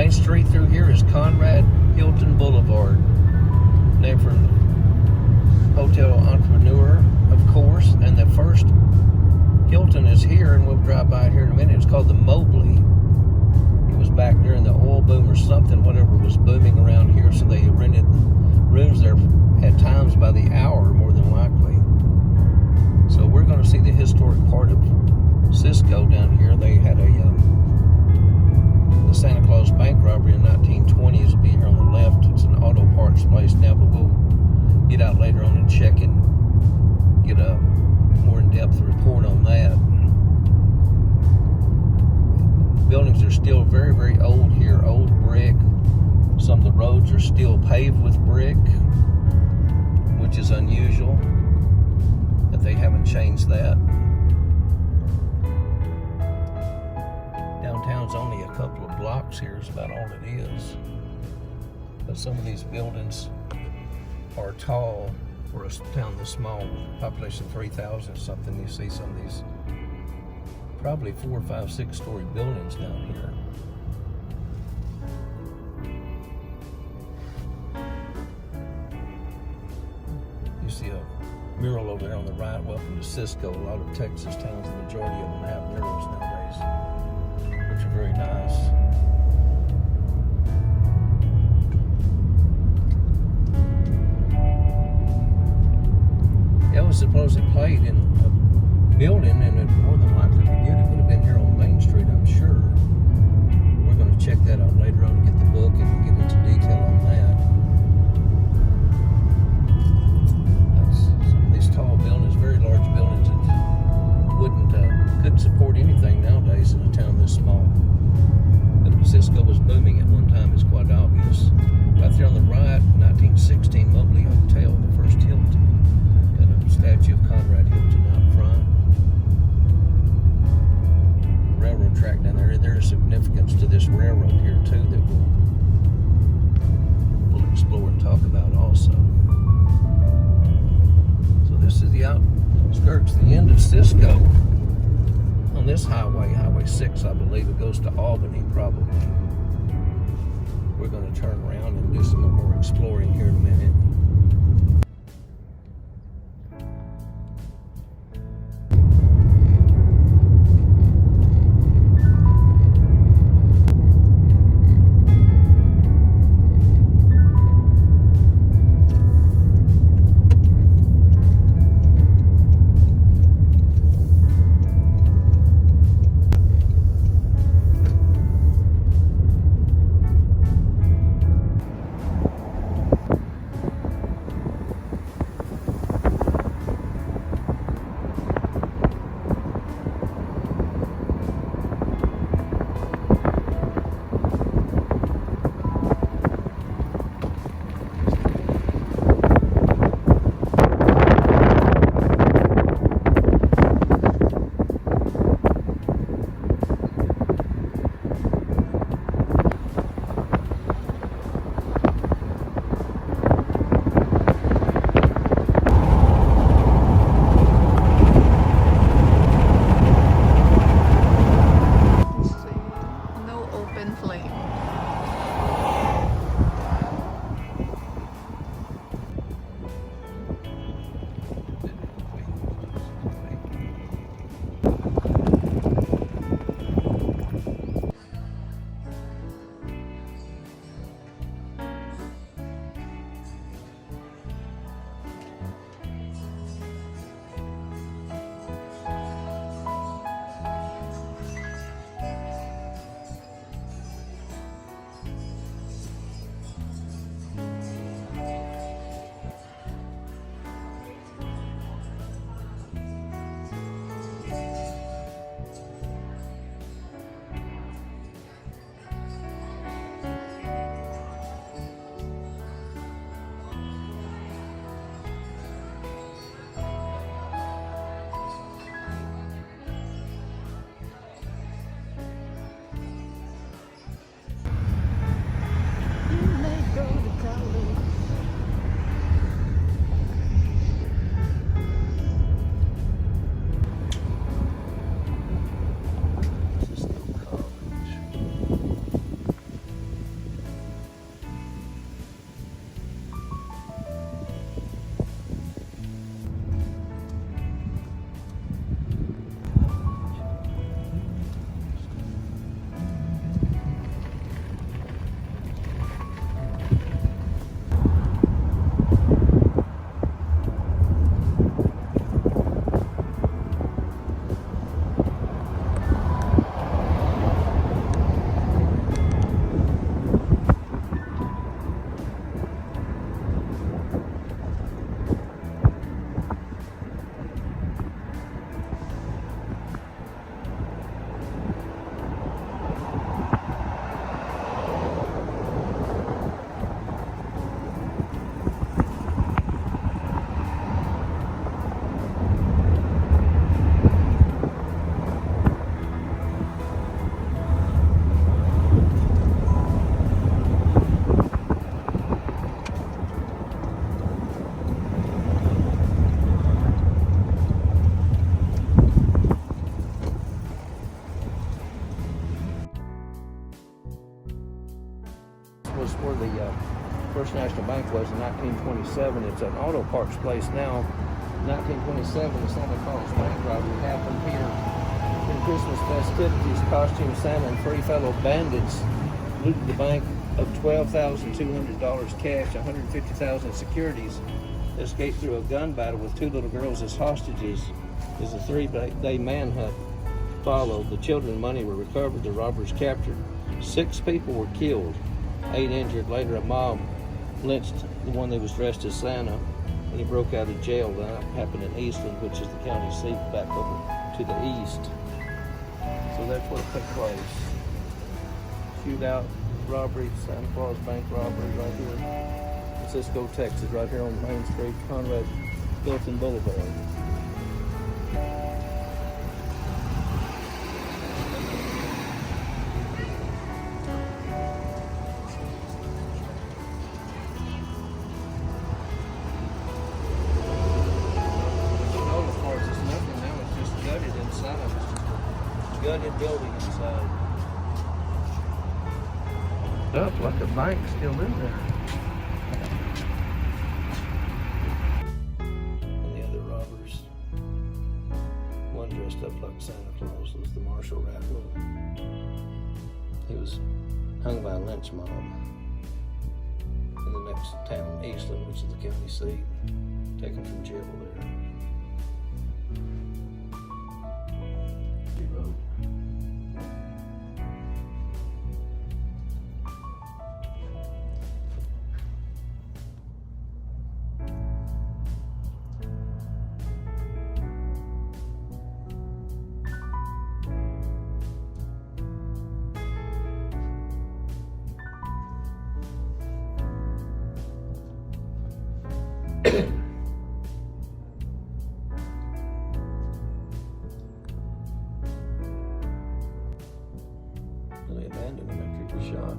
main street through here is Conrad Hilton Boulevard, named for the hotel entrepreneur, of course. And the first Hilton is here, and we'll drive by it here in a minute. It's called the Mobley. It was back during the oil boom or something, whatever was booming around here, so they rented rooms there at times by the hour, more than likely. So we're going to see the historic part of Cisco down here. They had the Santa Claus Bank Robbery in 1920s. Will be here on the left. It's an auto parts place now, but we'll get out later on and check and get a more in-depth report on that. Buildings are still very, very old here. Old brick. Some of the roads are still paved with brick, which is unusual that they haven't changed that. Downtown's only a couple of blocks here is about all it is. But some of these buildings are tall for a town this small, population 3,000 or something. You see some of these probably 4, 5, 6-story buildings down here. You see a mural over there on the right, welcome to Cisco. A lot of Texas towns, the majority of them have murals nowadays, which are very nice. Elvis supposedly played in a building, and it more than likely he did. It would have been here on Main Street, I'm sure. We're going to check that out later on and get the book and get into detail on that. Some of these tall buildings, very large buildings, that couldn't support anything nowadays in a town this small. But Cisco was booming at one time, is quite obvious. Right there on the right, 1916 Mobley Hotel, the first Hilton. Got a statue of Conrad Hilton out front. Railroad track down there. There's significance to this railroad here too that we'll explore and talk about also. So this is the outskirts, the end of Cisco. On this highway, Highway 6, I believe it goes to Albany probably. We're going to turn around and do some more exploring here in a minute. National Bank was in 1927. It's an auto parts place now. 1927, the Santa Claus Bank Robbery happened here. In Christmas festivities, costume Santa and three fellow bandits looted the bank of $12,200 cash, $150,000 securities, escaped through a gun battle with two little girls as hostages. As a three-day manhunt followed, the children's money were recovered, the robbers captured. 6 people were killed, 8 injured. Later, a mob lynched the one that was dressed as Santa, and he broke out of jail. That happened in Eastland, which is the county seat back over to the east. So that's what took place. Shootout, robbery, Santa Claus Bank Robbery right here in Cisco, Texas, right here on Main Street, Conrad Hilton Boulevard. Gutted building inside. Up like a bank still in there. And the other robbers, one dressed up like Santa Claus, was the Marshall Rattle. He was hung by a lynch mob in the next town, Eastland, which is the county seat, taken from jail there. They abandoned him after he was shot.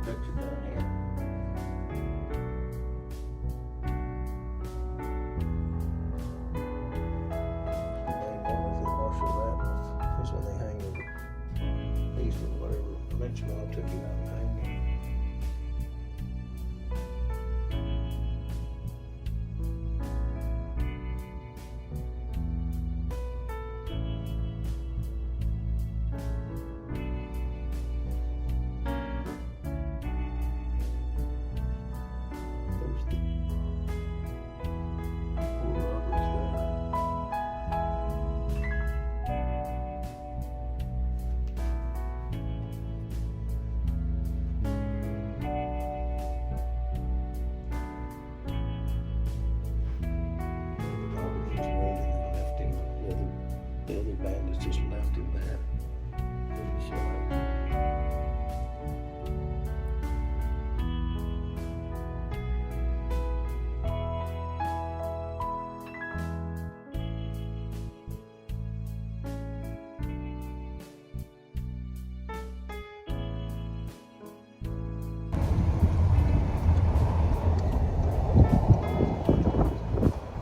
Picture down here. Marshall Rattle is when they hang over these or whatever. Eventually, I took him out and hanged him. Just left him there.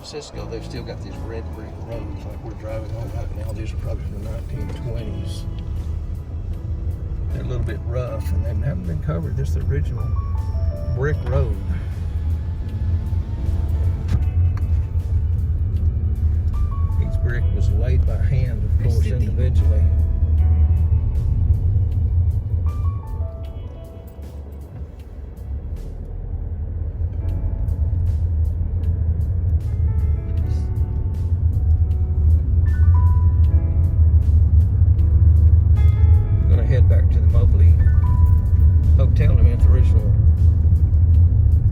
Cisco, they've still got these red brick roads like we're driving on right now. These are probably from the 1920s. They're a little bit rough and they haven't been covered. This is the original brick road. Each brick was laid by hand, of course, individually.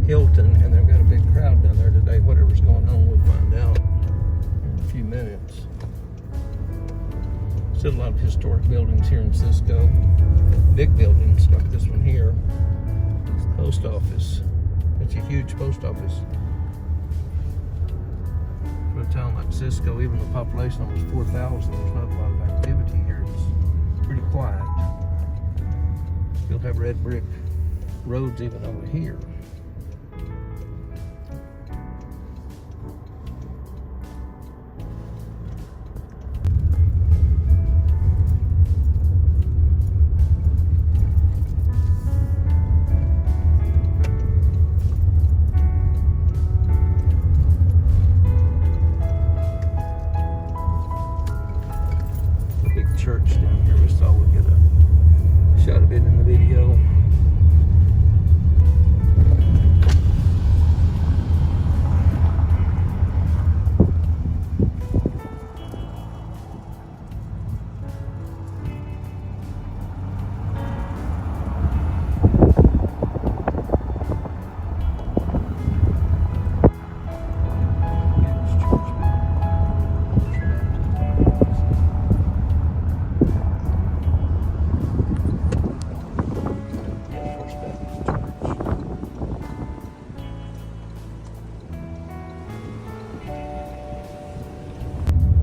Hilton, and they've got a big crowd down there today. Whatever's going on, we'll find out in a few minutes. Still a lot of historic buildings here in Cisco. Big buildings like this one here. It's the post office. such a huge post office. For a town like Cisco, even the population almost 4,000, there's not a lot of activity here. It's pretty quiet. You'll have red brick roads even over here. Church down here. We saw we get a shot of it in the video.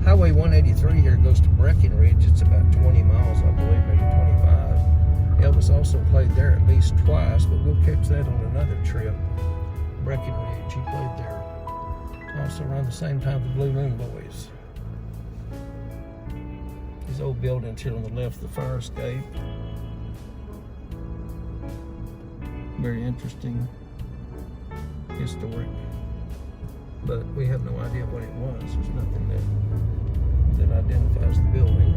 Highway 183 here goes to Breckenridge. It's about 20 miles, I believe, maybe 25. Elvis also played there at least twice, but we'll catch that on another trip. Breckenridge, he played there also around the same time the Blue Moon Boys. These old buildings here on the left, the fire escape. Very interesting, historic, but we have no idea what it was. There's nothing that identifies the building.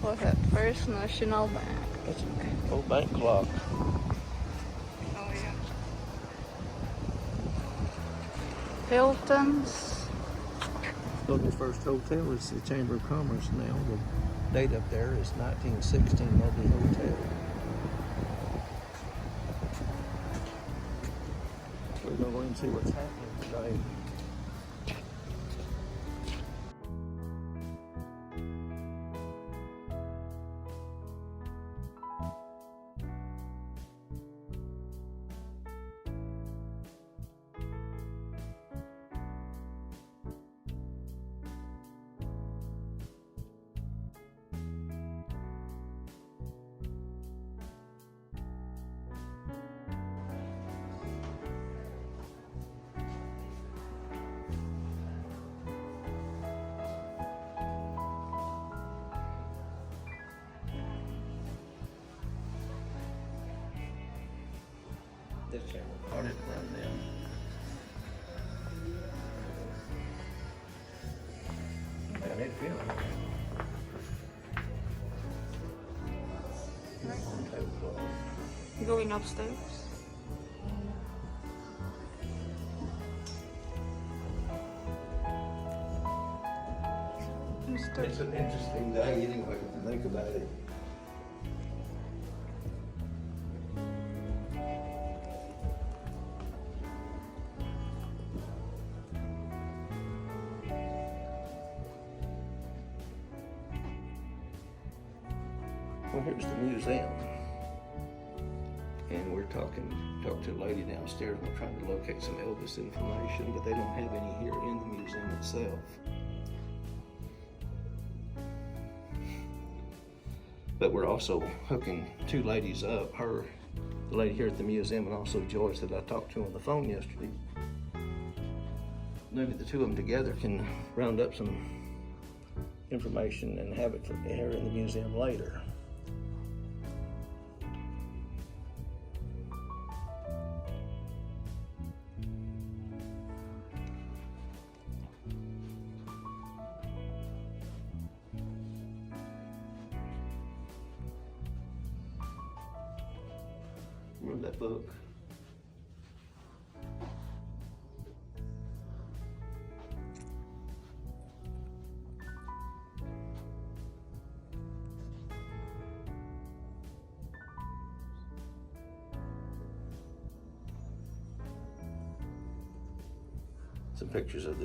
What's that? First National Bank. That's an old bank clock. Oh yeah. Hilton's. Hilton's first hotel is the Chamber of Commerce now. The date up there is 1916 Mobile Hotel. We're going to go and see what's happening today. This camera caught it run down. I need to feel it. Going upstairs. It's an interesting day anyway to think about it. Well, here's the museum, and we're talked to a lady downstairs. We're trying to locate some Elvis information, but they don't have any here in the museum itself. But we're also hooking two ladies up, the lady here at the museum, and also Joyce that I talked to on the phone yesterday. Maybe the two of them together can round up some information and have it here in the museum later. Remember that book? some pictures of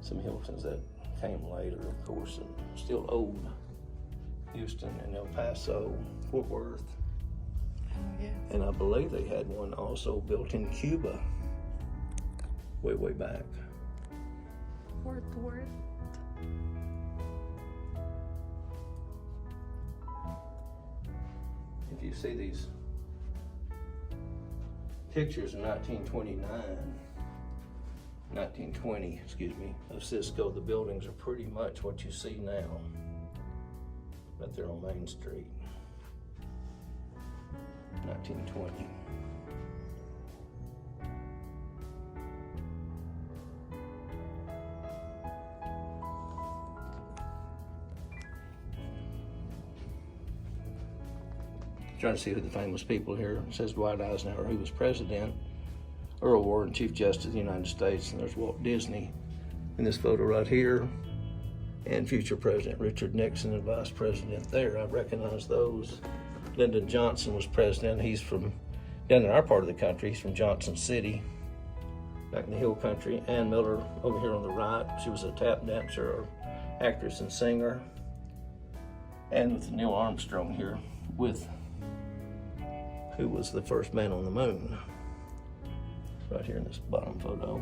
some Hiltons that came later, of course, and still old. Houston and El Paso, Fort Worth. Oh, yeah. And I believe they had one also built in Cuba, way back. Fort Worth. If you see these pictures in 1920, excuse me, of Cisco, the buildings are pretty much what you see now, right there on Main Street. 1920. Trying to see who the famous people here. It says Dwight Eisenhower, who was president, Earl Warren, Chief Justice of the United States, and there's Walt Disney in this photo right here, and future President Richard Nixon and Vice President there. I recognize those. Lyndon Johnson was president. He's from down in our part of the country. He's from Johnson City, back in the hill country. Ann Miller over here on the right. She was a tap dancer, or actress and singer. And with Neil Armstrong here, with who was the first man on the moon, right here in this bottom photo.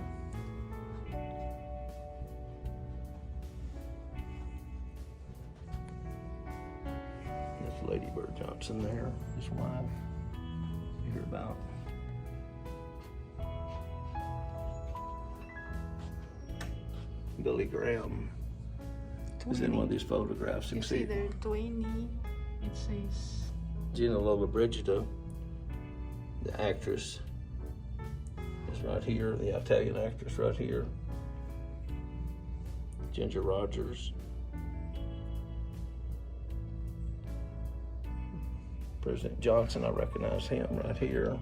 That's Lady Bird Johnson there, his wife. You hear about. Billy Graham is in one of these photographs. You see there, Dwayne. It says Gina Lollobrigida, the actress, is right here, the Italian actress right here. Ginger Rogers. President Johnson, I recognize him right here.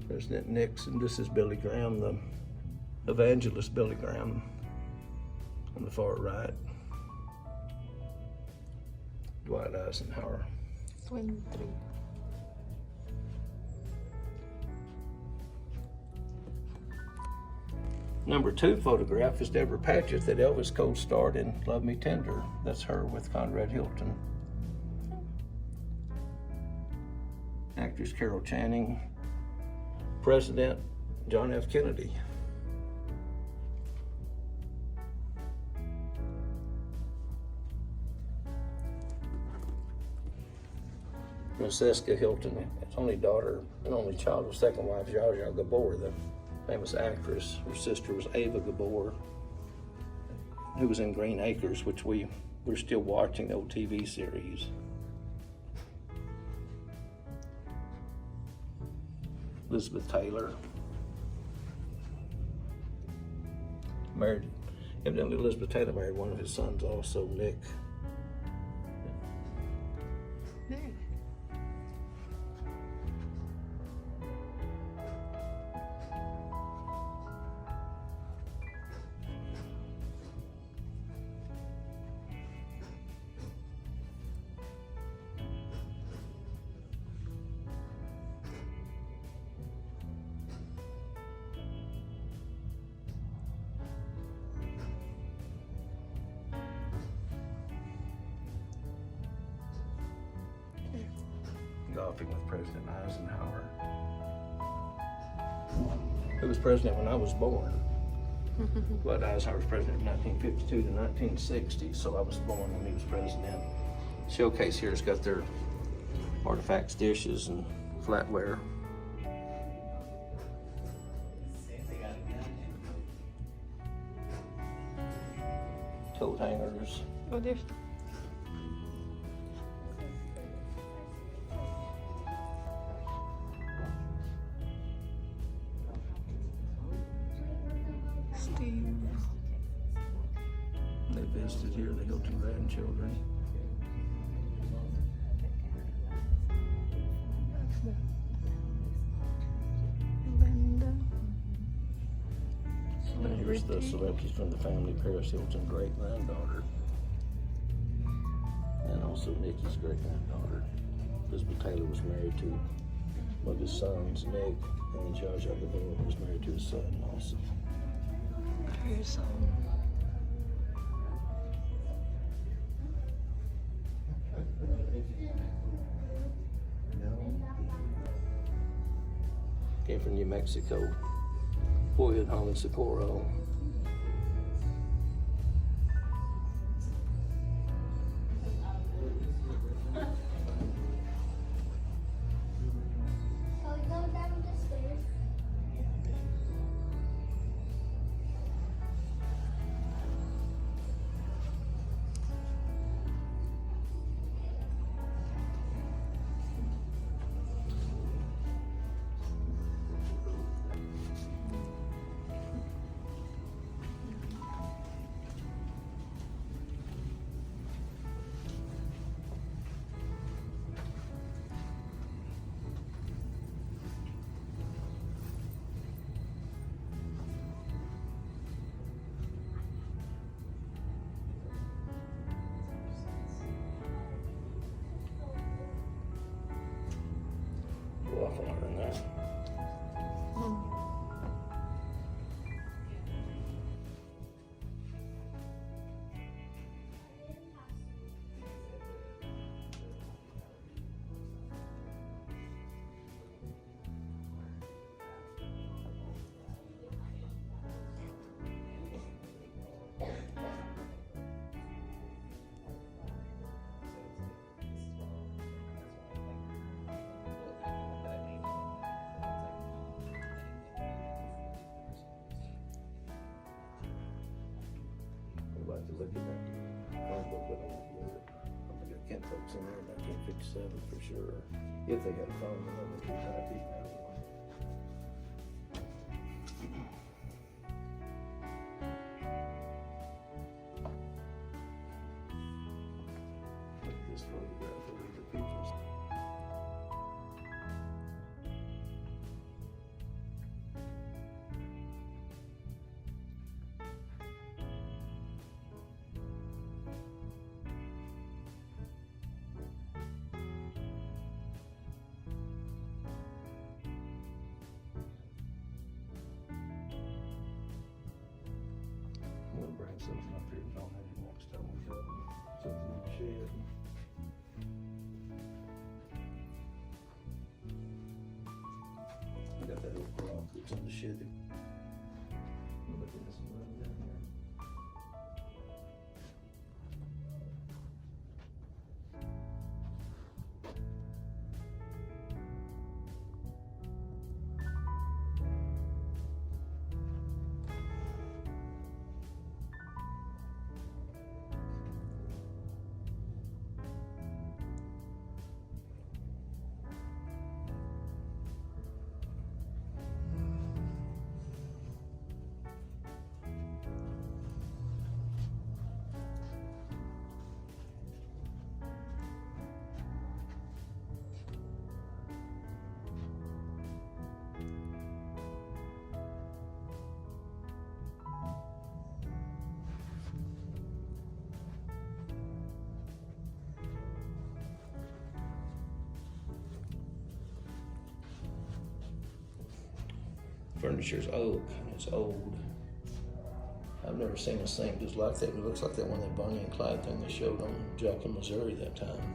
President Nixon, this is Billy Graham, the evangelist Billy Graham on the far right. Dwight Eisenhower. 23. Number 2 photograph is Deborah Patchett that Elvis co-starred in Love Me Tender. That's her with Conrad Hilton. Actress Carol Channing. President John F. Kennedy. Francesca Hilton, his only daughter and only child of second wife, Zsa Zsa Gabor, the famous actress. Her sister was Ava Gabor, who was in Green Acres, which we're still watching, the old TV series. Elizabeth Taylor. Married, evidently Elizabeth Taylor married one of his sons also, Nick. There. Golfing with President Eisenhower, who was president when I was born. Dwight Eisenhower was president from 1952 to 1960, so I was born when he was president. Showcase here has got their artifacts, dishes, and flatware. Coat hangers. Oh, there's Steve. They visited here, the Hilton grandchildren. Linda. And here's the celebrities from the family. Paris Hilton, great-granddaughter. And also Nikki's great-granddaughter. Elizabeth Taylor was married to of his sons, Nick, and Zsa Zsa Gabor was married to his son also. Here's some. Came from New Mexico. Boyhood home in Socorro. Waffle in there. I'd like to look at that phone book, but I won't look at it. I think I can't folks in there in 1957 for sure. If they had a phone, then they could type even out one. Look at this photograph of the pictures. I'm gonna bring something up here and I'll have you next time we go. Something in the shed. I got that old rock that's in the shed. Look at this one down there. Furniture's oak, and it's old. I've never seen a sink just like that. It looks like that one that Bonnie and Clyde thing they showed on Joplin, Missouri that time.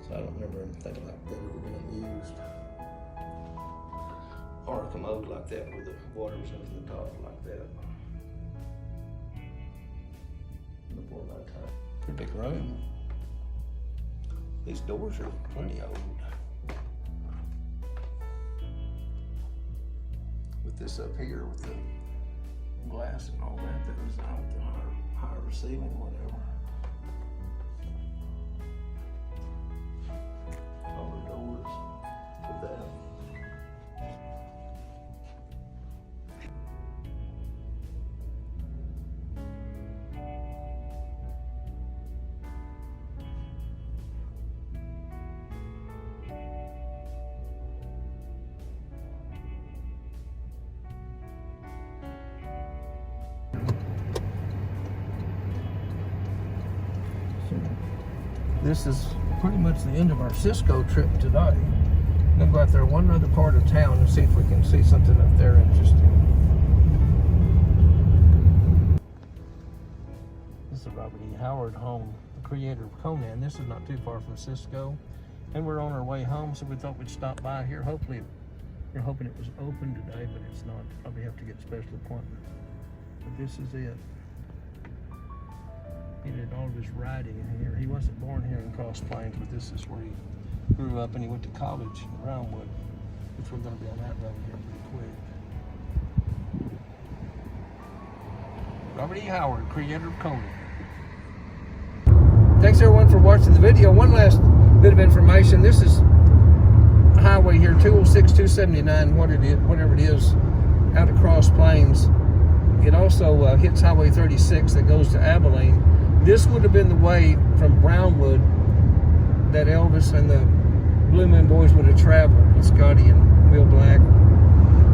So I don't remember anything like that ever being used. Or a commode like that where the water was under the top like that. Before my time. Pretty big room. These doors are plenty old. With this up here with the glass and all that, that was out the higher ceiling, whatever. All the doors with that. This is pretty much the end of our Cisco trip today. We'll go out there one other part of town and see if we can see something up there interesting. This is the Robert E. Howard home, the creator of Conan. This is not too far from Cisco. And we're on our way home, so we thought we'd stop by here. Hopefully, we're hoping it was open today, but it's not. Probably have to get a special appointment. But this is it. He did all of his writing in here. He wasn't born here in Cross Plains, but this is where he grew up, and he went to college in Brownwood, which we're going to be on that road here pretty quick. Robert E. Howard, creator of Conan. Thanks everyone for watching the video. One last bit of information. This is highway here, 206, 279, whatever it is, out of Cross Plains. It also hits Highway 36 that goes to Abilene. This would have been the way from Brownwood that Elvis and the Blue Moon Boys would have traveled with Scotty and Bill Black,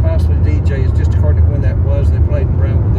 possibly DJs, just according to when that was. They played in Brownwood.